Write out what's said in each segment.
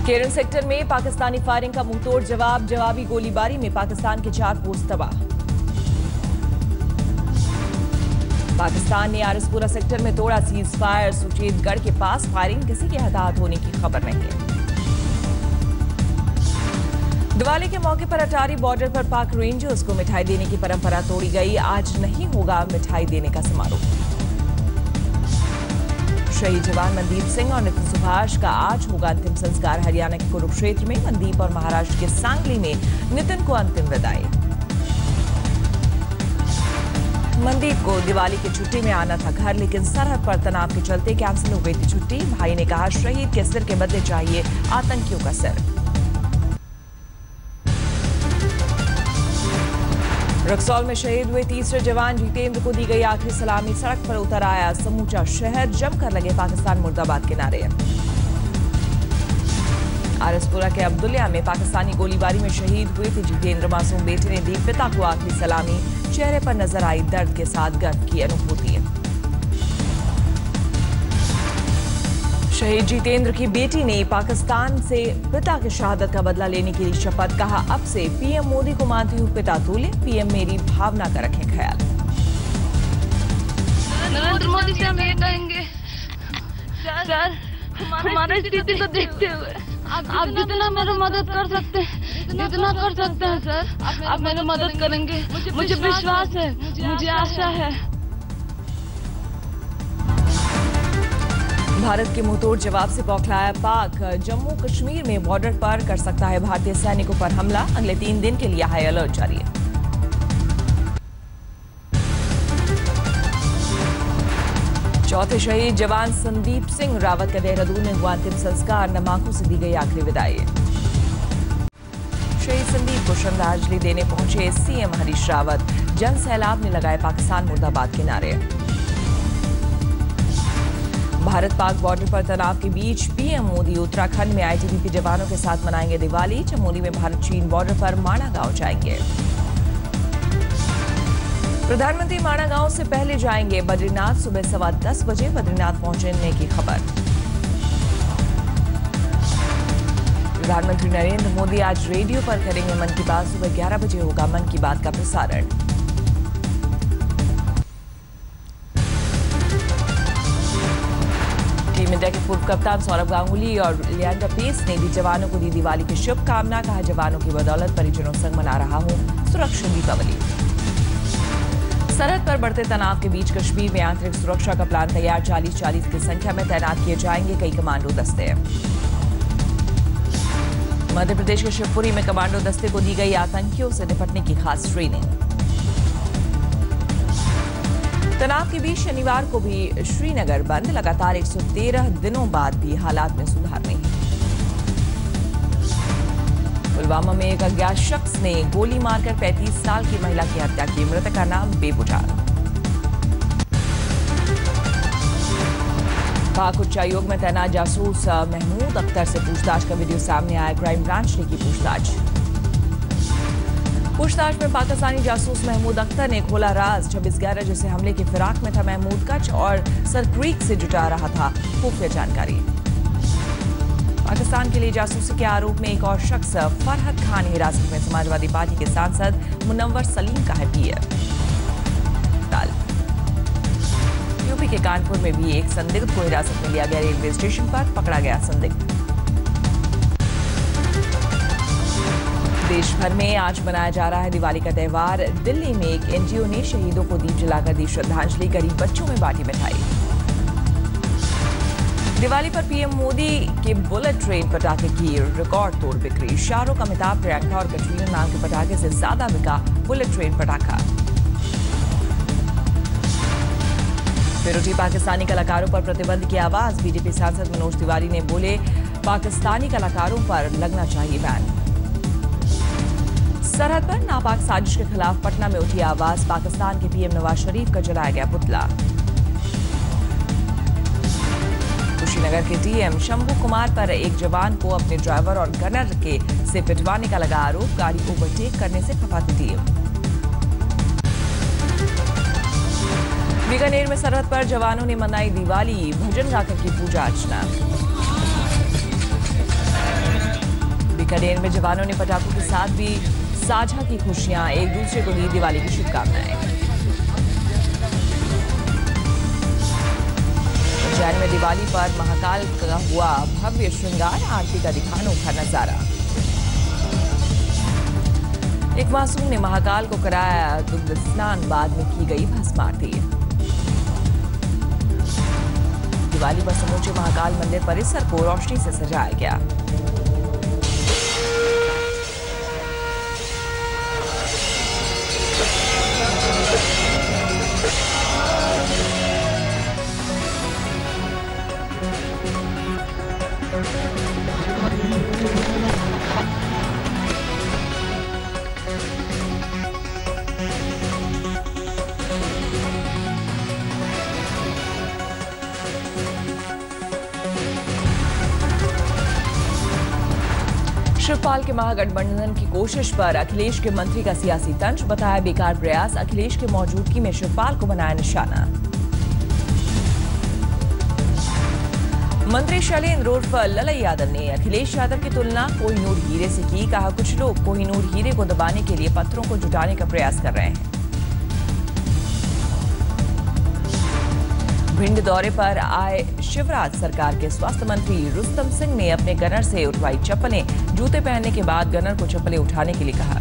केरन sector में Pakistani firing का मुंहतोड़ जवाब। जवाबी गोलीबारी में पाकिस्तान के 4 पोस्ट तबाह। पाकिस्तान ने आरसपुरा सेक्टर में तोड़ा सीज फायर। सुचेतगढ़ के पास फायरिंग, किसी के हताहत होने की खबर नहीं है। दिवाली के मौके पर अटारी बॉर्डर पर पाक रेंजर्स को मिठाई देने की परंपरा तोड़ी गई। आज नहीं होगा मिठाई देने का समारोह। शहीद जवान मनदीप सिंह और नितिन सुभाष का आज होगा अंतिम संस्कार। हरियाणा के कुरुक्षेत्र में मनदीप और महाराष्ट्र के सांगली में नितिन को अंतिम विदाई। मनदीप को दिवाली की छुट्टी में आना था घर, लेकिन सरहद पर तनाव के चलते कैंसिल हो गई थी छुट्टी। भाई ने कहा, शहीद के सिर के बदले चाहिए आतंकियों का सिर। रक्सौल में शहीद हुए तीसरे जवान जितेंद्र को दी गई आखिरी सलामी। सड़क पर उतर आया समूचा शहर, जमकर लगे पाकिस्तान मुर्दाबाद के नारे। आरसपुरा के अब्दुल्ला में पाकिस्तानी गोलीबारी में शहीद हुए थे जितेंद्र। मासूम बेटे ने दी पिता को आखिरी सलामी। चेहरे पर नजर आई दर्द के साथ गर्व की अनुभूति। शहीद जितेंद्र की बेटी ने पाकिस्तान से पिता की शहादत का बदला लेने की शपथ। कहा, अब से पीएम मोदी को मानती हूँ पिता तुल्य, पीएम मेरी भावना का रखें ख्याल। नरेंद्र मोदी से हम ये कहेंगे, सर हमारी स्थिति को देखते हुए आप जितना मेरी मदद कर सकते हैं, जितना कर सकते हैं सर, आप मेरी मदद करेंगे। मुझे विश्वास है, मुझे आशा है। भारत के मुंहतोड़ जवाब से बौखलाया पाक। जम्मू कश्मीर में बॉर्डर पर कर सकता है भारतीय सैनिकों पर हमला। अगले 3 दिन के लिए हाई अलर्ट जारी है। चौथे शहीद जवान संदीप सिंह रावत का देहरादून में हुआ अंतिम संस्कार। नमाकों से दी गई आखिरी विदाई। शहीद संदीप को श्रद्धांजलि देने पहुंचे सीएम हरीश रावत। जन सैलाब ने लगाए पाकिस्तान मुर्दाबाद के नारे। भारत पाक बॉर्डर पर तनाव के बीच पीएम मोदी उत्तराखंड में आईटीबीपी जवानों के साथ मनाएंगे दिवाली। चमोली में भारत चीन बॉर्डर पर माणा गांव जाएंगे। प्रधानमंत्री माणा गांव से पहले जाएंगे बद्रीनाथ। सुबह 10:15 बजे बद्रीनाथ पहुंचने की खबर। प्रधानमंत्री नरेंद्र मोदी आज रेडियो पर करेंगे मन की बात। सुबह 11 बजे होगा मन की बात का प्रसारण। टीम इंडिया के पूर्व कप्तान सौरव गांगुली और लियांडर पेस ने भी जवानों को दी दिवाली की शुभकामना। कहा, जवानों की बदौलत परिजनों संग मना रहा हूं सुरक्षित दीपावली। सरहद पर बढ़ते तनाव के बीच कश्मीर में आंतरिक सुरक्षा का प्लान तैयार। 40 की संख्या में तैनात किए जाएंगे कई कमांडो दस्ते। मध्य प्रदेश के शिवपुरी में कमांडो दस्ते को दी गई आतंकियों से निपटने की खास ट्रेनिंग। तनाव के बीच शनिवार को भी श्रीनगर बंद। लगातार 113 दिनों बाद भी हालात में सुधार नहीं। पुलवामा में एक अज्ञात शख्स ने गोली मारकर 35 साल की महिला की हत्या की। मृतक का नाम बेबुझार। पाक उच्चायोग में तैनात जासूस महमूद अख्तर से पूछताछ का वीडियो सामने आया। क्राइम ब्रांच ने की पूछताछ में पाकिस्तानी जासूस महमूद अख्तर ने खोला राज। 26/11 जैसे हमले की फिराक में था महमूद। कच्छ और सरक्रीक से जुटा रहा था खुफिया जानकारी। पाकिस्तान के लिए जासूसी के आरोप में एक और शख्स फरहत खान हिरासत में। समाजवादी पार्टी के सांसद मुनव्वर सलीम का है पीएम। यूपी के कानपुर में भी एक संदिग्ध को हिरासत में लिया गया। रेलवे स्टेशन पर पकड़ा गया संदिग्ध। देश भर में आज मनाया जा रहा है दिवाली का त्योहार। दिल्ली में एक एनजीओ ने शहीदों को दीप जलाकर दी श्रद्धांजलि। गरीब बच्चों में बांटी मिठाई। दिवाली पर पीएम मोदी के बुलेट ट्रेन पटाखे की रिकॉर्ड तोड़ बिक्री। शाहरुख, अमिताभ, प्रियंका और कटरीना नाम के पटाखे से ज्यादा बिका बुलेट ट्रेन पटाखा। फिर उठी पाकिस्तानी कलाकारों पर प्रतिबंध की आवाज। बीजेपी सांसद मनोज तिवारी ने बोले, पाकिस्तानी कलाकारों पर लगना चाहिए बैन। सरहद पर नापाक साजिश के खिलाफ पटना में उठी आवाज। पाकिस्तान के पीएम नवाज शरीफ का जलाया गया पुतला। कुशीनगर के डीएम शंभू कुमार पर एक जवान को अपने ड्राइवर और गनर के से पिटवाने का लगा आरोप। गाड़ी ओवरटेक करने से खफा थी डीएम। बीकानेर में सरहद पर जवानों ने मनाई दिवाली। भजन गाकर की पूजा अर्चना। बीकानेर में जवानों ने पटाखों के साथ भी साझा की खुशियां, एक दूसरे को दी दिवाली की शुभकामनाएं। उज्जैन में दिवाली पर महाकाल का हुआ भव्य श्रृंगार, आरती का दिखा अनोखा नजारा। एक मासूम ने महाकाल को कराया दुग्ध स्नान, बाद में की गई भस्म आरती। दिवाली पर समूचे महाकाल मंदिर परिसर को रोशनी से सजाया गया। शिवपाल के महागठबंधन की कोशिश पर अखिलेश के मंत्री का सियासी तंज, बताया बेकार प्रयास, अखिलेश की मौजूदगी में शिवपाल को बनाया निशाना। मंत्री शैलेंद्र उर्फ ललई यादव ने अखिलेश यादव की तुलना कोहिनूर हीरे से की, कहा कुछ लोग कोहिनूर हीरे को दबाने के लिए पत्थरों को जुटाने का प्रयास कर रहे हैं। भिंड दौरे पर आए शिवराज सरकार के स्वास्थ्य मंत्री रुस्तम सिंह ने अपने गनर से उठवाई चप्पलें, जूते पहनने के बाद गनर को चप्पलें उठाने के लिए कहा।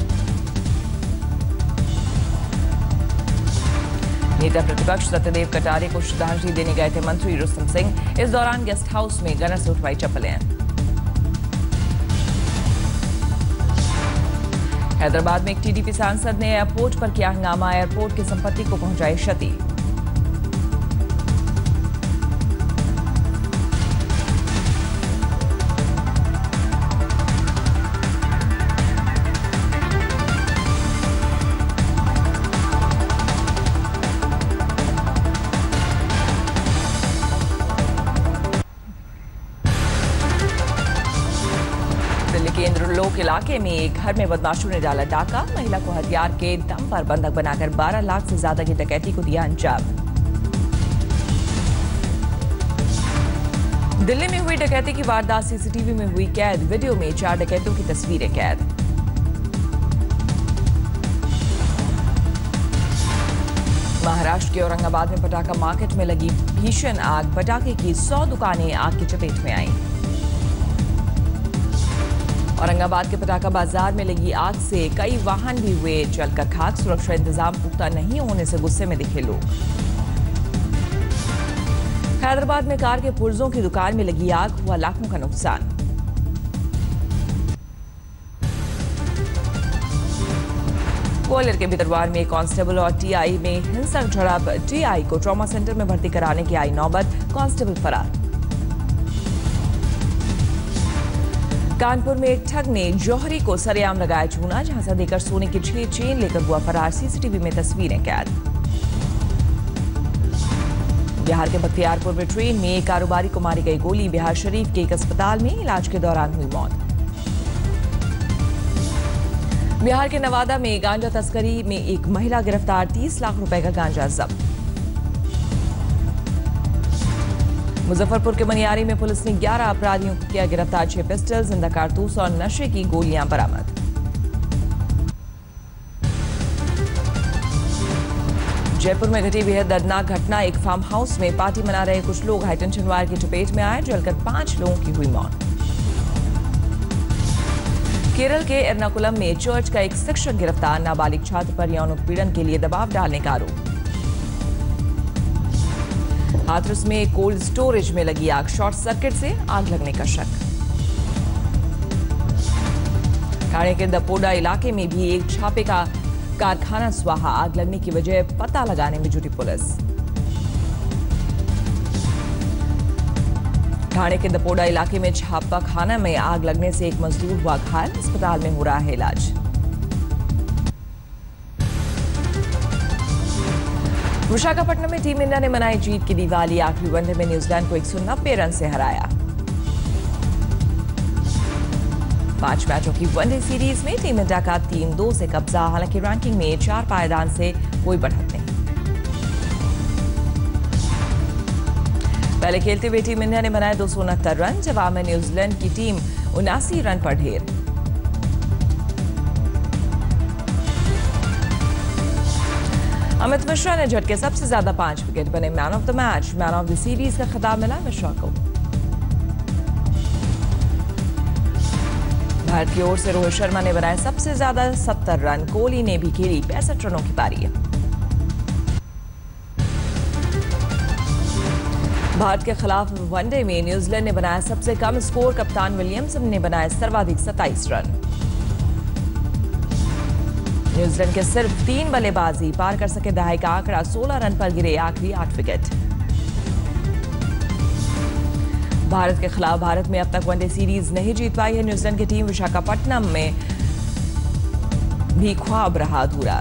नेता प्रतिपक्ष सत्यदेव कटारे को श्रद्धांजलि देने गए थे मंत्री रुस्तम सिंह, इस दौरान गेस्ट हाउस में गनर से उठवाई चप्पलें। हैदराबाद में एक टीडीपी सांसद ने एयरपोर्ट पर किया हंगामा, एयरपोर्ट की संपत्ति को पहुंचाई क्षति। केंद्रलोक इलाके में एक घर में बदमाशों ने डाला डाका, महिला को हथियार के दम पर बंधक बनाकर 12 लाख से ज्यादा की डकैती को दिया अंजाम। दिल्ली में हुई डकैती की वारदात सीसीटीवी में हुई कैद, वीडियो में 4 डकैतों की तस्वीरें कैद। महाराष्ट्र के औरंगाबाद में पटाखा मार्केट में लगी भीषण आग, पटाखे की 100 दुकानें आग की चपेट में आईं। औरंगाबाद के पटाखा बाजार में लगी आग से कई वाहन भी हुए जलकर खाक, सुरक्षा इंतजाम पुख्ता नहीं होने से गुस्से में दिखे लोग। हैदराबाद में कार के पुर्जों की दुकान में लगी आग, हुआ लाखों का नुकसान। ग्वालियर के भितरवार में कांस्टेबल और टीआई में हिंसक झड़प, टीआई को ट्रॉमा सेंटर में भर्ती कराने की आई नौबत, कांस्टेबल फरार। कानपुर में एक ठग ने जौहरी को सरेआम लगाया चूना, जहां से देकर सोने की 6 चेन लेकर हुआ फरार, सीसीटीवी में तस्वीरें कैद। बिहार के बख्तियारपुर में ट्रेन में एक कारोबारी को मारी गई गोली, बिहार शरीफ के एक अस्पताल में इलाज के दौरान हुई मौत। बिहार के नवादा में गांजा तस्करी में एक महिला गिरफ्तार, 30 लाख रुपए का गांजा जब्त। मुजफ्फरपुर के मनियारी में पुलिस ने 11 अपराधियों को किया गिरफ्तार, 6 पिस्टल, जिंदा कारतूस और नशे की गोलियां बरामद। जयपुर में घटी बेहद दर्दनाक घटना, एक फार्म हाउस में पार्टी मना रहे कुछ लोग हाईटेंशन वायर की चपेट में आए, जलकर 5 लोगों की हुई मौत। केरल के एर्नाकुलम में चर्च का एक शिक्षक गिरफ्तार, नाबालिग छात्र पर यौन उत्पीड़न के लिए दबाव डालने का आरोप। हाथरस में कोल्ड स्टोरेज में लगी आग, शॉर्ट सर्किट से आग लगने का शक। ठाणे के दपोडा इलाके में भी एक छापे का कारखाना स्वाहा, आग लगने की वजह पता लगाने में जुटी पुलिस। ठाणे के दपोडा इलाके में छापा खाना में आग लगने से एक मजदूर हुआ घायल, अस्पताल में हो रहा है इलाज। विशाखापट्टनम में टीम इंडिया ने मनाई जीत की दिवाली, आखिरी वनडे में न्यूजीलैंड को 190 रन से हराया। 5 मैचों की वनडे सीरीज में टीम इंडिया का 3-2 से कब्जा, हालांकि रैंकिंग में 4 पायदान से कोई बढ़त नहीं। पहले खेलते हुए टीम इंडिया ने बनाए 269 रन, जवाब में न्यूजीलैंड की टीम 79 रन पर ढेर। अमित मिश्रा ने झटके सबसे ज्यादा 5 विकेट, बने man of the match. Man of the series का खिताब मिला मिश्रा को। भारत की ओर से रोहित शर्मा ने बनाए सबसे ज्यादा 70 रन, कोहली ने भी खेली 65 रनों की पारी। भारत के खिलाफ वनडे में न्यूजीलैंड ने बनाया सबसे कम स्कोर, कप्तान विलियमसन ने बनाए सर्वाधिक 27 रन। न्यूजीलैंड के सिर्फ 3 बल्लेबाजी पार कर सके दहाई का आंकड़ा, 16 रन पर गिरे आखिरी 8 विकेट। भारत के खिलाफ भारत में अब तक वनडे सीरीज नहीं जीत पाई है न्यूजीलैंड की टीम। विशाखापट्टनम में भी ख्वाब रहा अधूरा।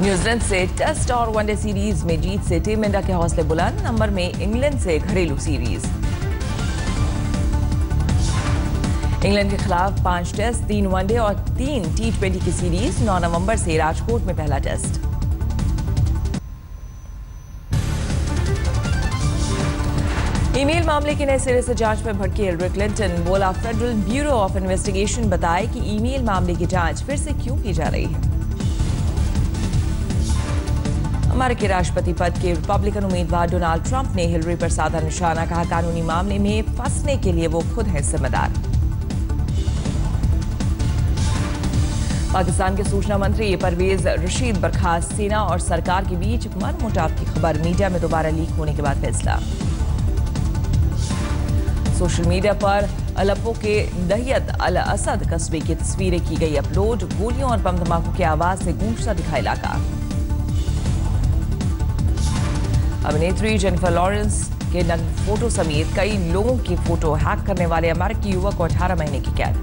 न्यूजीलैंड से टेस्ट और वनडे सीरीज में जीत से टीम इंडिया के हौसले बुलंद, नंबर में इंग्लैंड से घरेलू सीरीज। इंग्लैंड के खिलाफ 5 टेस्ट, 3 वनडे और 3 T20 की सीरीज। 9 नवंबर से राजकोट में पहला टेस्ट। ईमेल मामले की नए सिरे से जांच में भड़की हिलरी क्लिंटन, बोला फेडरल ब्यूरो ऑफ इन्वेस्टिगेशन बताए कि ईमेल मामले की जांच फिर से क्यों की जा रही है। अमेरिकी राष्ट्रपति पद के रिपब्लिकन उम्मीदवार डोनाल्ड ट्रंप ने हिलरी पर साधा निशाना, कहा कानूनी मामले में फंसने के लिए वो खुद हैं जिम्मेदार। पाकिस्तान के सूचना मंत्री परवेज रशीद बर्खास्त, सेना और सरकार के बीच मनमुटाव की खबर मीडिया में दोबारा लीक होने के बाद फैसला। सोशल मीडिया पर अलेप्पो के दहियत अल असद कस्बे की तस्वीरें की गई अपलोड, गोलियों और बम धमाकों की आवाज से गूंजता दिखा इलाका। अभिनेत्री जेनिफर लॉरेंस के नग्न फोटो समेत कई लोगों की फोटो हैक करने वाले अमेरिकी युवक को 18 महीने की कैद।